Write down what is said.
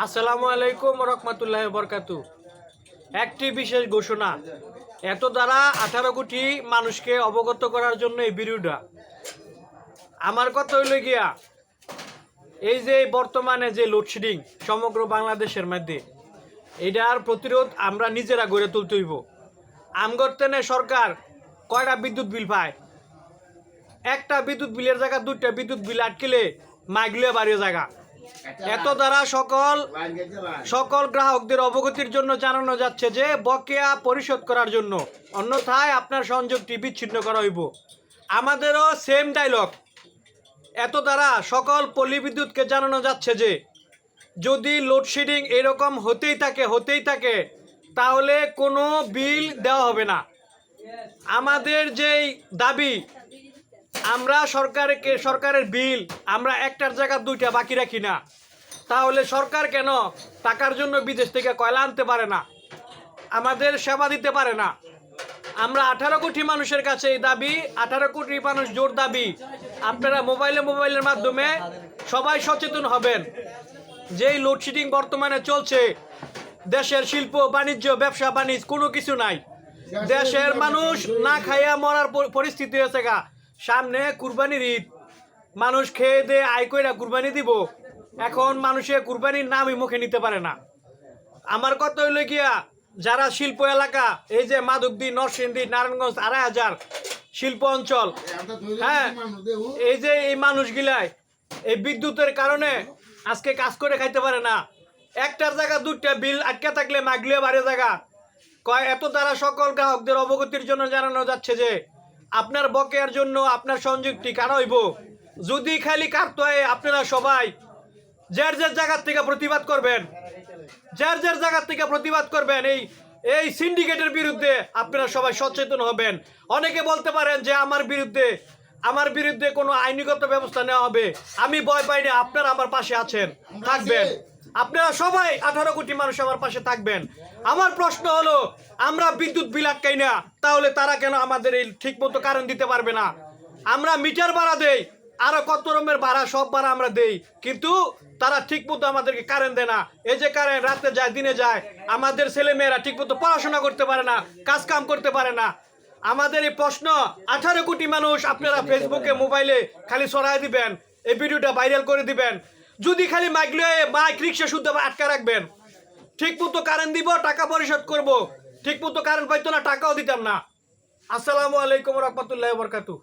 আসসালামু আলাইকুম রহমতুল্লাহ বরকাতু। একটি বিশেষ ঘোষণা, এত দ্বারা 18 কোটি মানুষকে অবগত করার জন্য এই ভিডিওটা। আমার কথা হইল গিয়া, এই যে বর্তমানে যে লোডশেডিং সমগ্র বাংলাদেশের মধ্যে, এটার প্রতিরোধ আমরা নিজেরা গড়ে তুলতে হইব। আমগরতেনে সরকার কয়টা বিদ্যুৎ বিল পায়? একটা বিদ্যুৎ বিলের জায়গা দুইটা বিদ্যুৎ বিল আটকিলে মাইগুলো বাড়িয়ে জায়গা। এত দ্বারা সকল গ্রাহকদের অবগতির জন্য জানানো যাচ্ছে যে বকেয়া পরিশোধ করার জন্য, অন্যথায় আপনার সংযোগটি বিচ্ছিন্ন করা হইব। আমাদেরও সেম ডায়লগ। এত দ্বারা সকল পল্লী বিদ্যুৎকে জানানো যাচ্ছে যে যদি লোডশেডিং এরকম হতেই থাকে তাহলে কোনো বিল দেওয়া হবে না। আমাদের যেই দাবি, আমরা সরকারের বিল আমরা একটার জায়গা দুইটা বাকি রাখি না, তাহলে সরকার কেন টাকার জন্য বিদেশ থেকে কয়লা আনতে পারে না, আমাদের সেবা দিতে পারে না? আমরা 18 কোটি মানুষের কাছে এই দাবি, 18 কোটি মানুষ জোর দাবি, আপনারা মোবাইলের মাধ্যমে সবাই সচেতন হবেন। যেই লোডশেডিং বর্তমানে চলছে, দেশের শিল্প বাণিজ্য ব্যবসা বাণিজ্য কোনো কিছু নাই। দেশের মানুষ না খাইয়া মরার পরিস্থিতি হয়েছে গা। সামনে কুরবানির ঈদ, মানুষ খেয়ে দিয়ে আয় কইরা কুরবানি দিব, এখন মানুষে কুরবানির নামই মুখে নিতে পারে না। আমার কথা হইল গিয়া, যারা শিল্প এলাকা, এই যে মাধবদী, নরসিংদী, নারায়ণগঞ্জ 2,500 শিল্প অঞ্চল, হ্যাঁ, এই যে এই মানুষগুলাই এই বিদ্যুতের কারণে আজকে কাজ করে খাইতে পারে না। একটার জায়গা দুইটা বিল আটকে থাকলে মাগলিয়ে বাড়ে জায়গা কয়। এত দ্বারা সকল গ্রাহকদের অবগতির জন্য জানানো যাচ্ছে যে আপনার বকেয়ার জন্য আপনার সংযোগটি কাটা হইব। যদি খালি কাটতে হয়, আপনারা সবাই যার জায়গার থেকে প্রতিবাদ করবেন, যার জায়গার থেকে প্রতিবাদ করবেন। এই সিন্ডিকেটের বিরুদ্ধে আপনারা সবাই সচেতন হবেন। অনেকে বলতে পারেন যে আমার বিরুদ্ধে কোনো আইনগত ব্যবস্থা নেওয়া হবে। আমি ভয় পাই না, আপনারা আমার পাশে আছেন, থাকবেন। আপনারা সবাই 18 কোটি মানুষ আমার পাশে থাকবেন। আমার প্রশ্ন হলো, আমরা বিদ্যুৎ বিল আটকাই না, তাহলে তারা কেন আমাদের এই ঠিক মতো কারেন্ট দিতে পারবে না? আমরা মিটার ভাড়া দেই, আরো কত রকমের ভাড়া, সব ভাড়া আমরা দেই, কিন্তু তারা ঠিক মতো আমাদেরকে কারেন্ট দেয় না। এই যে কারেন্ট রাতে যায় দিনে যায়, আমাদের ছেলে মেয়েরা ঠিক মতো পড়াশোনা করতে পারে না, কাজ কাম করতে পারে না। আমাদের এই প্রশ্ন, 18 কোটি মানুষ আপনারা ফেসবুকে মোবাইলে খালি ছড়াই দিবেন, এই ভিডিওটা ভাইরাল করে দিবেন। যদি খালি মাইক রিক্সা শুদ্ধ আটকা রাখবেন, ঠিক মতো কারেন্ট দিব, টাকা পরিশোধ করব। ঠিক মতো কারেন্ট পাইতো না, টাকাও দিতাম না। আসসালামু আলাইকুম রহমতুল্লাহ বরকাতু।